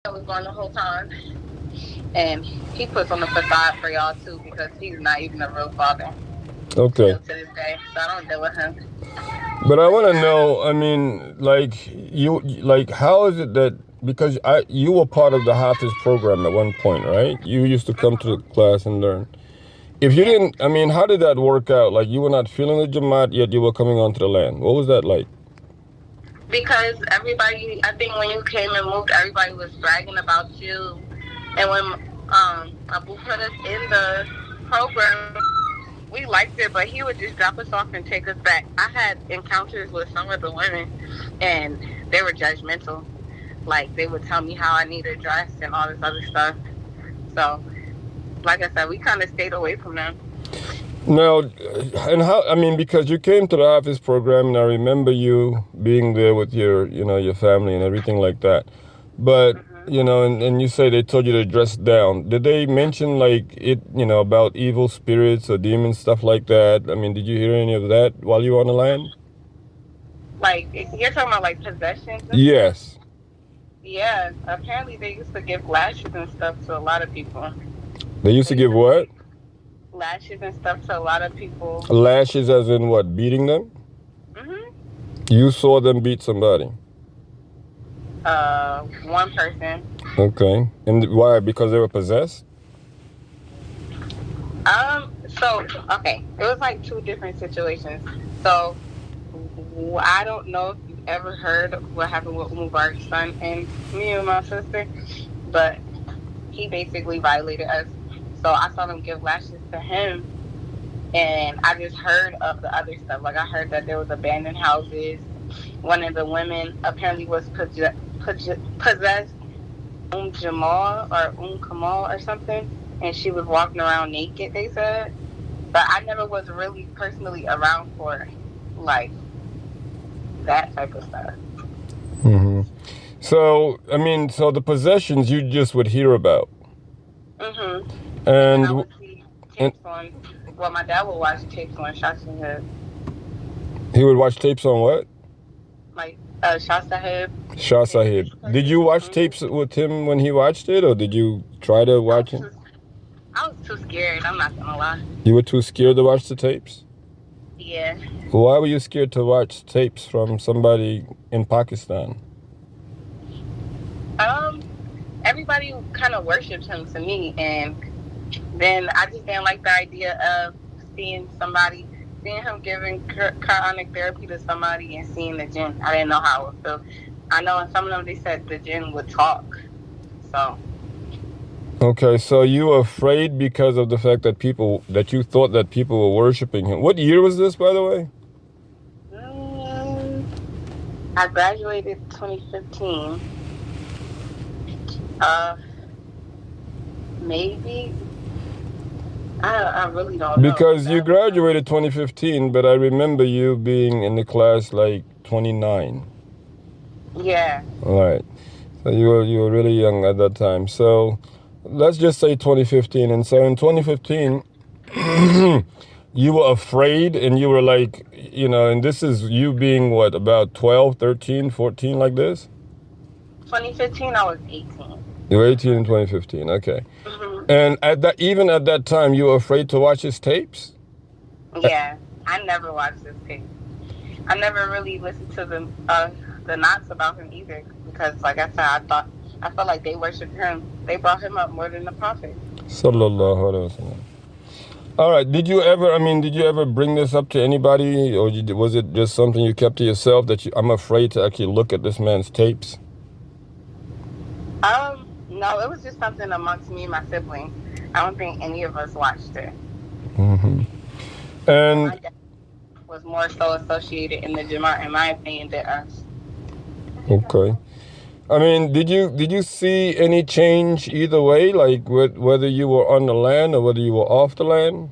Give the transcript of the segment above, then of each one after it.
was going the whole time. And he puts on the facade for y'all too because he's not even a real father. Okay. Still to this day. So I don't deal with him. But I want to know, I mean, like, how is it that, because you were part of the Hafiz program at one point, right? You used to come to the class and learn. If you didn't, I mean, how did that work out? Like, you were not feeling the Jamaat, yet you were coming onto the land. What was that like? Because everybody, I think when you came and moved, everybody was bragging about you. And when Abu put us in the program, we liked it, but he would just drop us off and take us back. I had encounters with some of the women, and they were judgmental. Like, they would tell me how I needed dress and all this other stuff. So, like I said, we kind of stayed away from them. Now, and how, I mean, because you came to the Hafiz program, and I remember you being there with your family and everything like that. But, and you say they told you to dress down. Did they mention, like, about evil spirits or demons, stuff like that? I mean, did you hear any of that while you were on the land? Like, you're talking about, like, possessions? Yes. Yeah, apparently they used to give lashes and stuff to a lot of people. They used to give what? Lashes and stuff to a lot of people. Lashes as in what? Beating them? Mm-hmm. You saw them beat somebody? One person. Okay. And why? Because they were possessed? So, okay. It was like two different situations. So, I don't know if you've ever heard of what happened with Mubarak's son and me and my sister, but he basically violated us. So I saw them give lashes to him, and I just heard of the other stuff. Like, I heard that there was abandoned houses. One of the women apparently was possessed, Jamal or Kamal or something, and she was walking around naked, they said. But I never was really personally around for, like, that type of stuff. Mm-hmm. So, I mean, so the possessions you just would hear about. Mm-hmm. And I would see tapes on, well, my dad would watch tapes on Shasta. He would watch tapes on what? Like, Shah Sahib. Shah Sahib. Did you watch tapes with him when he watched it, or did you try to watch it? I was too scared, I'm not gonna lie. You were too scared to watch the tapes? Yeah. Why were you scared to watch tapes from somebody in Pakistan? Everybody kind of worships him to me, and then I just didn't like the idea of seeing him giving Quranic therapy to somebody and seeing the jinn. I didn't know how it would feel. I know in some of them they said the jinn would talk. So. Okay, so you were afraid because of the fact that you thought that people were worshiping him. What year was this, by the way? I graduated 2015. Maybe. I really don't know. Because you graduated 2015, but I remember you being in the class like 29. Yeah. All right. So you were really young at that time. So let's just say 2015. And so in 2015, you were afraid, and you were like, and this is you being what, about 12, 13, 14, like this? 2015, I was 18. You were 18 in 2015, okay. Mm-hmm. And even at that time, you were afraid to watch his tapes? Yeah, I never watched his tapes. I never really listened to the knots about him either, because, like I said, I felt like they worshipped him. They brought him up more than the Prophet. Sallallahu alaihi wasallam. All right. Did you ever bring this up to anybody, or was it just something you kept to yourself that I'm afraid to actually look at this man's tapes? No, it was just something amongst me and my siblings. I don't think any of us watched it. Mm-hmm. And my dad was more so associated in the Jamaat, in my opinion, than us. Okay. I mean, did you see any change either way, like whether you were on the land or whether you were off the land?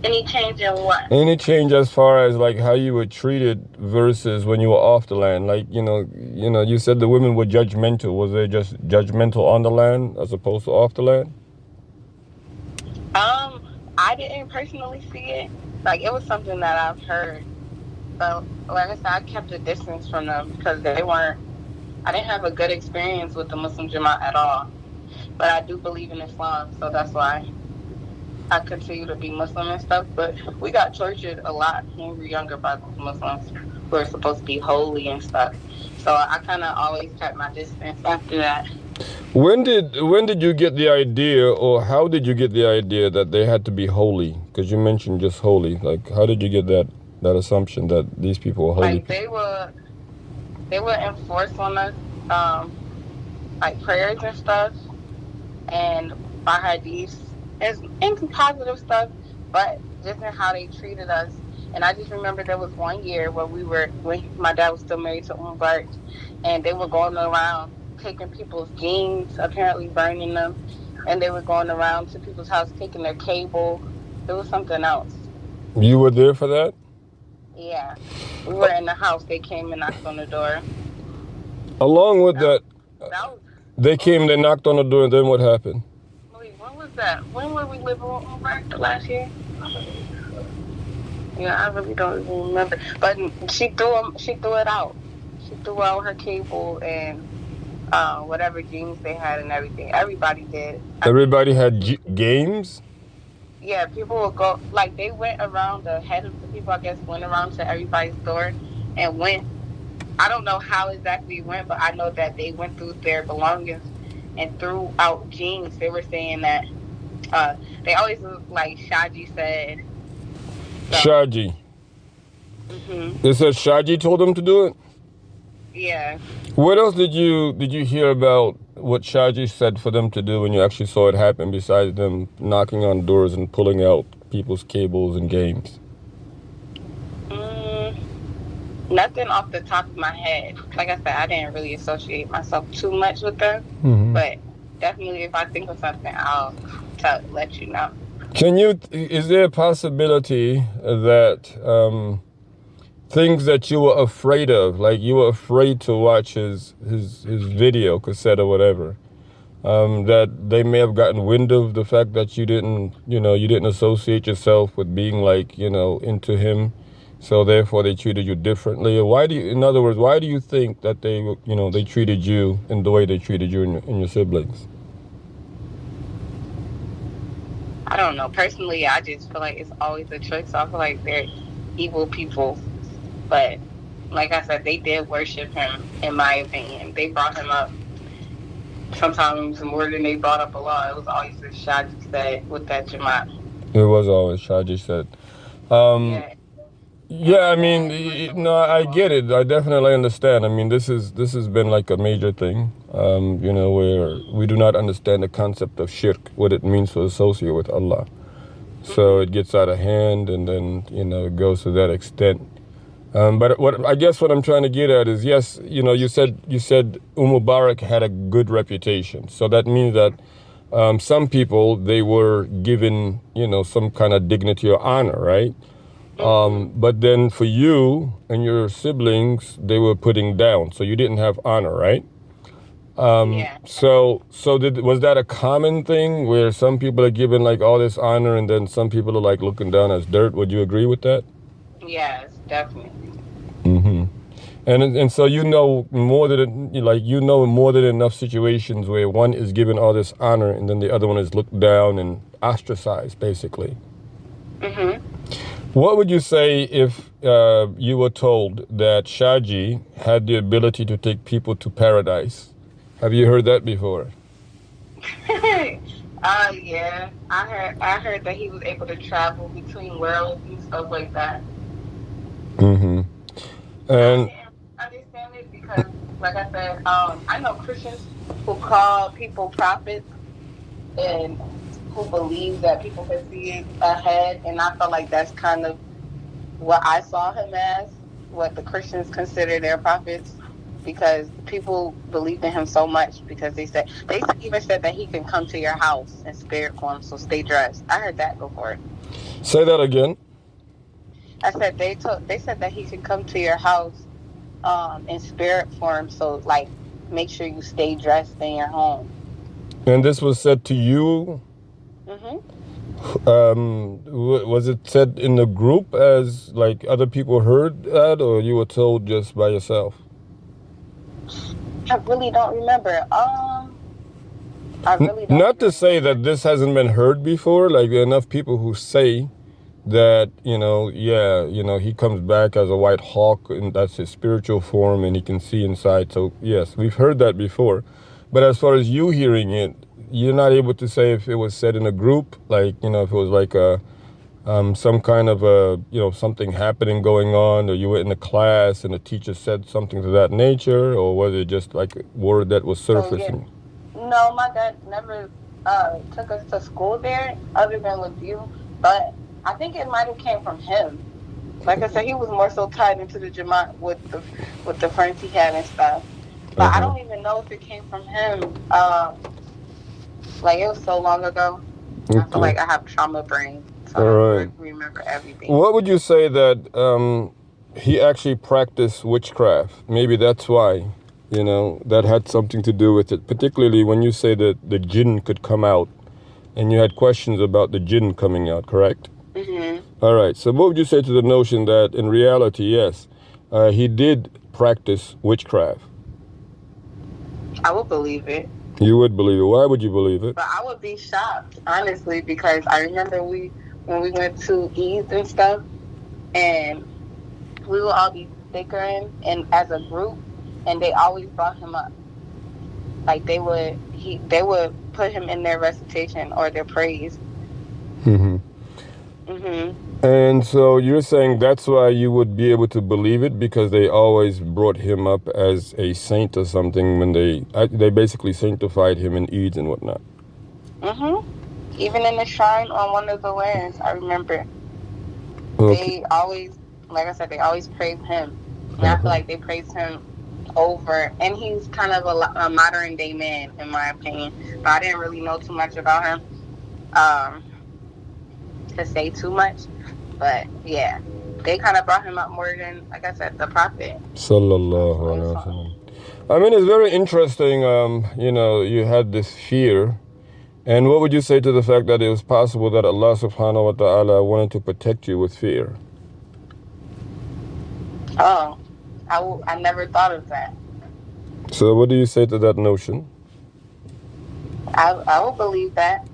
Any change in what? Any change as far as like how you were treated versus when you were off the land? Like, you said the women were judgmental. Was they just judgmental on the land as opposed to off the land? I didn't personally see it. Like, it was something that I've heard. So, like I said, I kept a distance from them because they weren't I didn't have a good experience with the Muslim Jamaat at all. But I do believe in Islam, so that's why I continue to be Muslim and stuff. But we got tortured a lot when we were younger by those Muslims who are supposed to be holy and stuff. So I kind of always kept my distance after that. When did you get the idea, or how did you get the idea that they had to be holy? Because you mentioned just holy. Like, how did you get that assumption that these people were holy? Like they would enforce on us like prayers and stuff, and by hadiths and positive stuff, but just in how they treated us. And I just remember there was one year where when my dad was still married to Mubarak, and they were going around taking people's jeans, apparently burning them, and they were going around to people's house taking their cable. It was something else. You were there for that? Yeah, we were in the house. They came and knocked on the door. Along with that, That was, they came, they knocked on the door, and then what happened? wait, when was that? When were we living with Mubarak the last year? Yeah, I really don't even remember. But she threw it out. She threw out her cable and whatever jeans they had and everything. Everybody did. Everybody had games? Yeah, people would go, like, they went around, the head of the people, I guess, went around to everybody's door and went. I don't know how exactly it went, but I know that they went through their belongings and threw out jeans. They were saying that they always look like Shaji said. So. Shaji. Mm-hmm. They said Shaji told them to do it? Yeah. What else did you hear about what Shaji said for them to do when you actually saw it happen, besides them knocking on doors and pulling out people's cables and games? Nothing off the top of my head. Like I said, I didn't really associate myself too much with them. Mm-hmm. But definitely if I think of something, I'll let you know. Is there a possibility that things that you were afraid of, like you were afraid to watch his video cassette or whatever, that they may have gotten wind of the fact that you didn't associate yourself with being like, into him, so therefore they treated you differently? Or in other words, why do you think that they treated you in the way they treated you and your siblings? I don't know. Personally, I just feel like it's always a choice. So I feel like they're evil people. But like I said, they did worship him, in my opinion. They brought him up sometimes more than they brought up Allah. It was always the Shaji said with that Jamaat. It was always Shaji said. Yeah, I mean, no, I get it. I definitely understand. I mean, this has been like a major thing, where we do not understand the concept of shirk, what it means to associate with Allah. So it gets out of hand, and then, it goes to that extent. But what I'm trying to get at is, yes, you said Mubarak had a good reputation. So that means that some people, they were given, some kind of dignity or honor, right? But then for you and your siblings, they were putting down. So you didn't have honor, right? Yeah. So was that a common thing where some people are given like all this honor and then some people are like looking down as dirt? Would you agree with that? Yes, definitely. Mm-hmm. And so more than enough situations where one is given all this honor and then the other one is looked down and ostracized, basically. Mm-hmm. What would you say if you were told that Shaji had the ability to take people to paradise? Have you heard that before? Yeah. I heard that he was able to travel between worlds and stuff like that. Mm-hmm. And I didn't understand it because, like I said, I know Christians who call people prophets and who believe that people can see ahead, and I felt like that's kind of what I saw him as, what the Christians consider their prophets, because people believed in him so much because they even said that he can come to your house in spirit form, so stay dressed. I heard that before. Say that again. I said they said that he can come to your house in spirit form, so like make sure you stay dressed in your home. And this was said to you? Mm-hmm. Was it said in the group as like other people heard that, or you were told just by yourself? I really don't remember. I really don't Not to remember. say that this hasn't been heard before. Like there are enough people who say that he comes back as a white hawk, and that's his spiritual form, and he can see inside. So yes, we've heard that before. But as far as you hearing it, you're not able to say if it was said in a group, like if it was like a some kind of something happening going on, or you were in a class and the teacher said something to that nature, or was it just like a word that was surfacing? No, my dad never took us to school there, other than with you. But I think it might have came from him. Like I said, he was more so tied into the Jamaat with the friends he had and stuff. But I don't even know if it came from him. Like it was so long ago. Okay. I feel like I have trauma brain, so I don't remember everything. What would you say that he actually practiced witchcraft? Maybe that's why, that had something to do with it. Particularly when you say that the jinn could come out, and you had questions about the jinn coming out, correct? Mm-hmm. All right. So what would you say to the notion that in reality, yes, he did practice witchcraft? I would believe it. You would believe it. Why would you believe it? But I would be shocked, honestly, because I remember when we went to East and stuff, and we would all be bickering and as a group, and they always brought him up. Like they would put him in their recitation or their praise. Mm-hmm. Mm-hmm. And so you're saying that's why you would be able to believe it, because they always brought him up as a saint or something when they basically sanctified him in Eid and whatnot. Mm-hmm. Even in the shrine on one of the lands, I remember. Okay. They always, like I said, they always praised him. And I feel like they praised him over, and he's kind of a modern day man, in my opinion. But I didn't really know too much about him to say too much. But yeah, they kind of brought him up more than, like I said, the Prophet. Sallallahu alaihi wasallam. I mean, it's very interesting. You had this fear. And what would you say to the fact that it was possible that Allah subhanahu wa ta'ala wanted to protect you with fear? Oh, I never thought of that. So what do you say to that notion? I will believe that.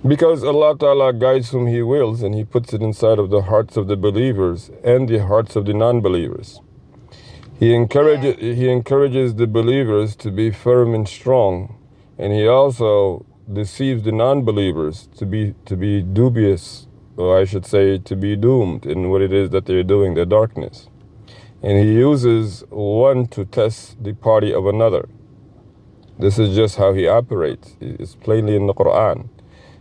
Because Allah Ta'ala guides whom He wills, and He puts it inside of the hearts of the believers and the hearts of the non-believers. He encourages the believers to be firm and strong, and He also deceives the non-believers to be dubious, or I should say to be doomed in what it is that they're doing, their darkness. And He uses one to test the party of another. This is just how He operates. It's plainly in the Quran.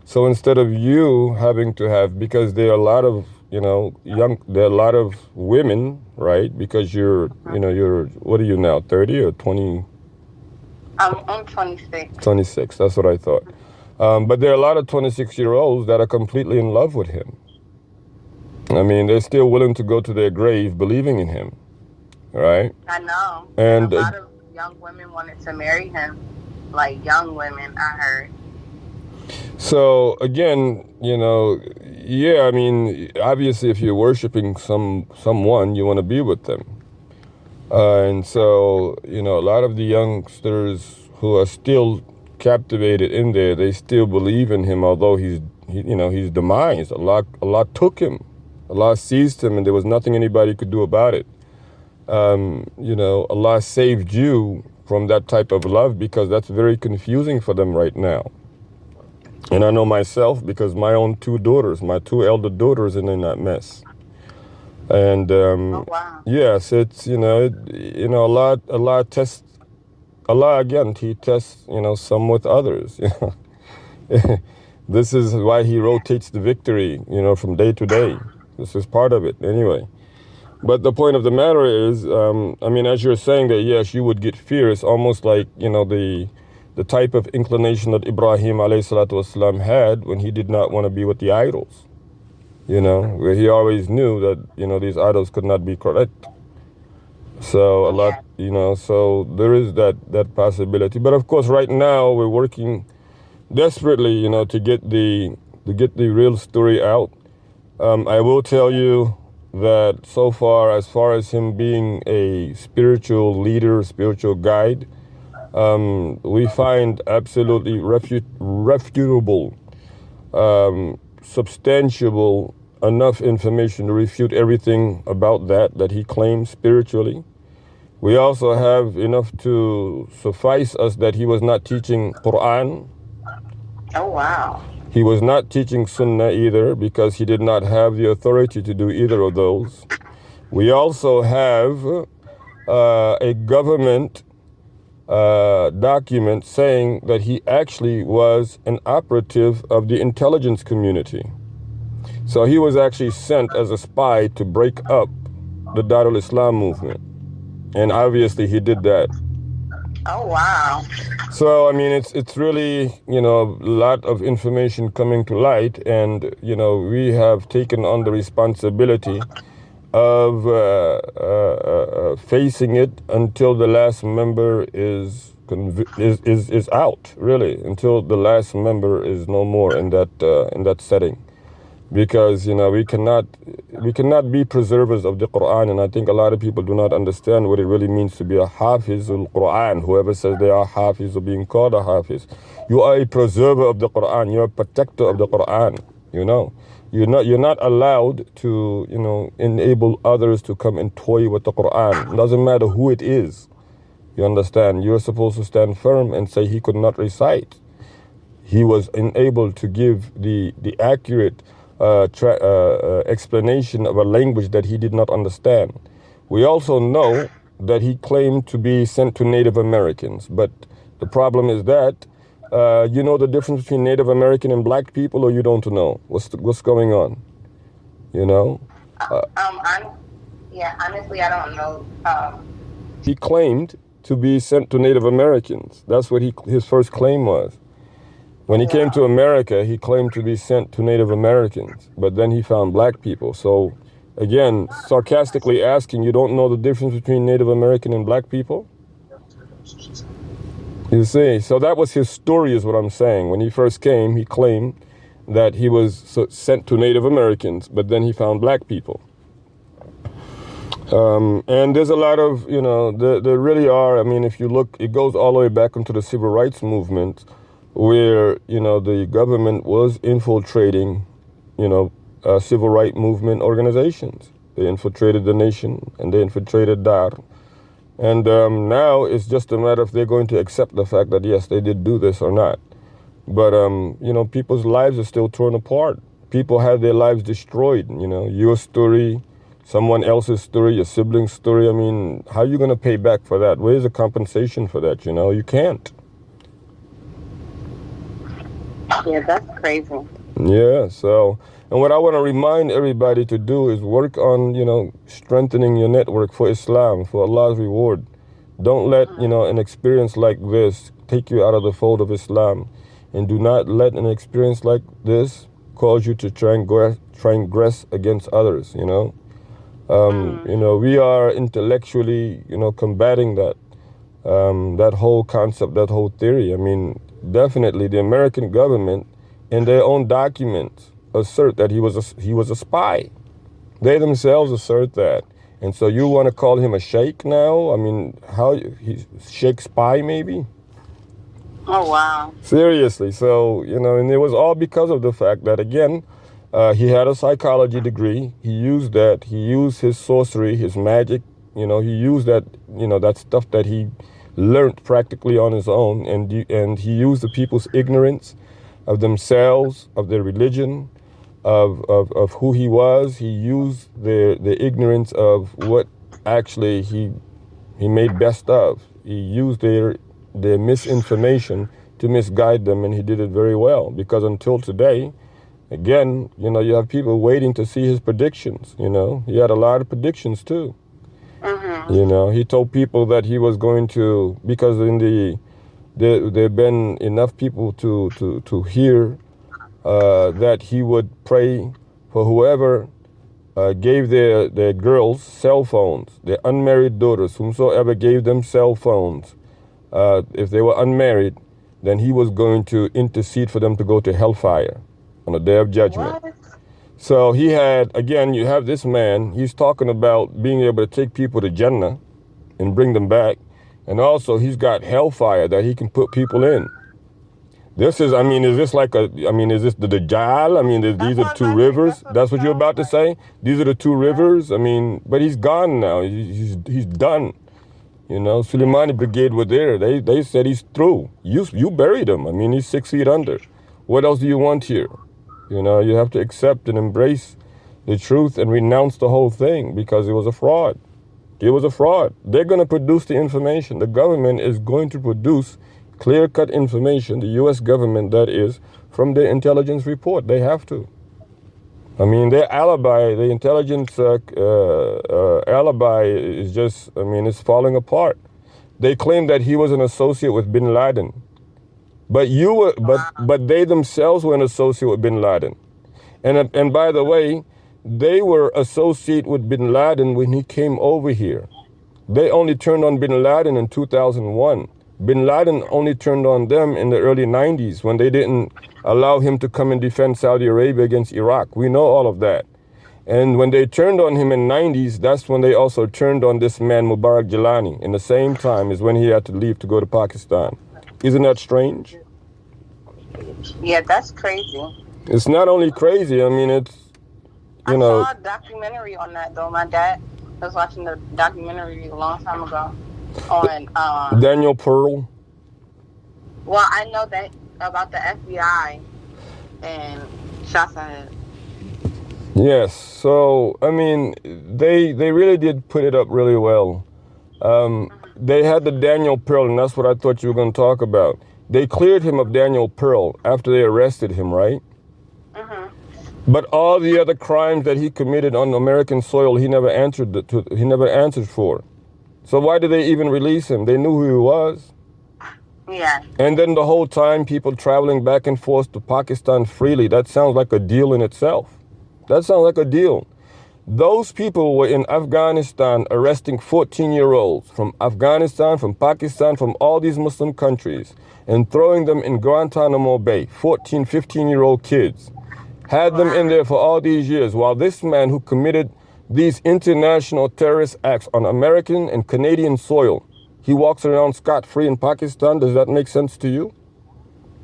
So instead of you having to have, because there are a lot of, there are a lot of women, right? Because you're, what are you now, 30 or 20? I'm 26. 26, that's what I thought. But there are a lot of 26-year-olds that are completely in love with him. I mean, they're still willing to go to their grave believing in him, right? I know. And a lot of young women wanted to marry him, like young women, I heard. So again, I mean, obviously, if you're worshiping someone, you want to be with them, and so a lot of the youngsters who are still captivated in there, they still believe in him, although he's demised. Allah took him, Allah seized him, and there was nothing anybody could do about it. Allah saved you from that type of love, because that's very confusing for them right now. And I know myself, because my own my two elder daughters, are in that mess. And wow. Yes, it's Allah tests. Allah again, He tests some with others. This is why He rotates the victory from day to day. This is part of it anyway. But the point of the matter is, I mean, as you're saying that, yes, you would get fear. It's almost like the type of inclination that Ibrahim alayhi salatu wasalam had when he did not want to be with the idols, where he always knew that, these idols could not be correct. So a lot, so there is that possibility. But of course, right now we're working desperately, to get the real story out. I will tell you that so far as him being a spiritual leader, spiritual guide, we find absolutely refutable, substantiable enough information to refute everything about that he claims spiritually. We also have enough to suffice us that he was not teaching Quran. Oh, wow. He was not teaching Sunnah either, because he did not have the authority to do either of those. We also have a government document saying that he actually was an operative of the intelligence community. So he was actually sent as a spy to break up the Darul Islam movement. And obviously he did that. Oh, wow. So, I mean, it's really, a lot of information coming to light, and, we have taken on the responsibility of facing it until the last member is out, really, until the last member is no more in that setting. Because we cannot be preservers of the Quran, and I think a lot of people do not understand what it really means to be a hafiz al Quran. Whoever says they are hafiz or being called a hafiz, you are a preserver of the Quran. You're a protector of the Quran. You're not allowed to enable others to come and toy with the Quran. It doesn't matter who it is. You understand? You're supposed to stand firm and say he could not recite. He was unable to give the accurate explanation of a language that he did not understand. We also know that he claimed to be sent to Native Americans, but the problem is that you know the difference between Native American and black people, or you don't know what's going on. Honestly, I don't know. He claimed to be sent to Native Americans. That's what his first claim was. When he came to America, he claimed to be sent to Native Americans, but then he found black people. So, again, sarcastically asking, you don't know the difference between Native American and black people? You see, so that was his story, is what I'm saying. When he first came, he claimed that he was sent to Native Americans, but then he found black people. And there's a lot of, there really are, I mean, if you look, it goes all the way back into the civil rights movement, where the government was infiltrating civil rights movement organizations. They infiltrated the nation, and they infiltrated Dar. And now it's just a matter if they're going to accept the fact that yes, they did do this or not. But people's lives are still torn apart. People have their lives destroyed. Your story, someone else's story, your sibling's story. I mean, how are you going to pay back for that? Where's the compensation for that? You can't. Yeah, that's crazy. Yeah, so, and what I want to remind everybody to do is work on, strengthening your network for Islam, for Allah's reward. Don't let, an experience like this take you out of the fold of Islam. And do not let an experience like this cause you to transgress against others, we are intellectually, combating that whole concept, that whole theory. I mean, definitely the American government in their own documents assert that he was a spy. They themselves assert that. And so you want to call him a sheikh now? I mean, he's sheikh spy maybe? Oh, wow. Seriously. So, and it was all because of the fact that, again, he had a psychology degree. He used that. He used his sorcery, his magic. He used that, that stuff that he learned practically on his own, and he used the people's ignorance of themselves, of their religion, of who he was. He used the ignorance of what actually he made best of. He used their misinformation to misguide them, and he did it very well. Because until today, again, you have people waiting to see his predictions. He had a lot of predictions too. He told people that he was going to, because there have been enough people to hear that he would pray for whoever gave their girls cell phones, their unmarried daughters, whomsoever gave them cell phones. If they were unmarried, then he was going to intercede for them to go to hellfire on the day of judgment. What? So he had, again, you have this man, he's talking about being able to take people to Jannah and bring them back. And also, he's got hellfire that he can put people in. This is, I mean, is this like a, I mean, is this the Dajjal? I mean, these are the two rivers. That's what you're about to say? These are the two rivers? I mean, but he's gone now. He's done. You know, Soleimani Brigade were there. They said he's through. You buried him. I mean, he's 6 feet under. What else do you want here? You know, you have to accept and embrace the truth and renounce the whole thing because it was a fraud. It was a fraud. They're going to produce the information. The government is going to produce clear-cut information, the U.S. government, that is, from their intelligence report. They have to. I mean, their alibi, the intelligence alibi is just, I mean, it's falling apart. They claim that he was an associate with bin Laden. But but they themselves were an associate with bin Laden. And by the way, they were associate with bin Laden when he came over here. They only turned on bin Laden in 2001. Bin Laden only turned on them in the early 90s when they didn't allow him to come and defend Saudi Arabia against Iraq. We know all of that. And when they turned on him in 90s, that's when they also turned on this man Mubarak Jilani in the same time as when he had to leave to go to Pakistan. Isn't that strange? Yeah, that's crazy. It's not only crazy, I mean, it's, you know. I saw a documentary on that, though. My dad was watching the documentary a long time ago on Daniel Pearl. Well, I know that about the FBI and Shahzad. Yes, so I mean, they really did put it up really well. They had the Daniel Pearl, and that's what I thought you were going to talk about. They cleared him of Daniel Pearl after they arrested him, right? But all the other crimes that he committed on American soil, he never answered for. So why did they even release him? They knew who he was. Yeah. And then the whole time, people traveling back and forth to Pakistan freely. That sounds like a deal in itself. That sounds like a deal. Those people were in Afghanistan arresting 14-year-olds from Afghanistan, from Pakistan, from all these Muslim countries, and throwing them in Guantanamo Bay, 14, 15-year-old kids. Had them in there for all these years, while this man who committed these international terrorist acts on American and Canadian soil, he walks around scot-free in Pakistan. Does that make sense to you?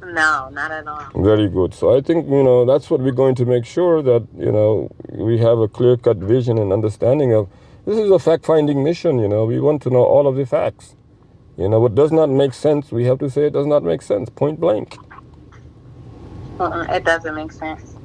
No, not at all. Very good. So I think, you know, that's what we're going to make sure that, you know, we have a clear-cut vision and understanding of. This is a fact-finding mission, you know. We want to know all of the facts. You know, what does not make sense, we have to say it does not make sense, point blank. It doesn't make sense.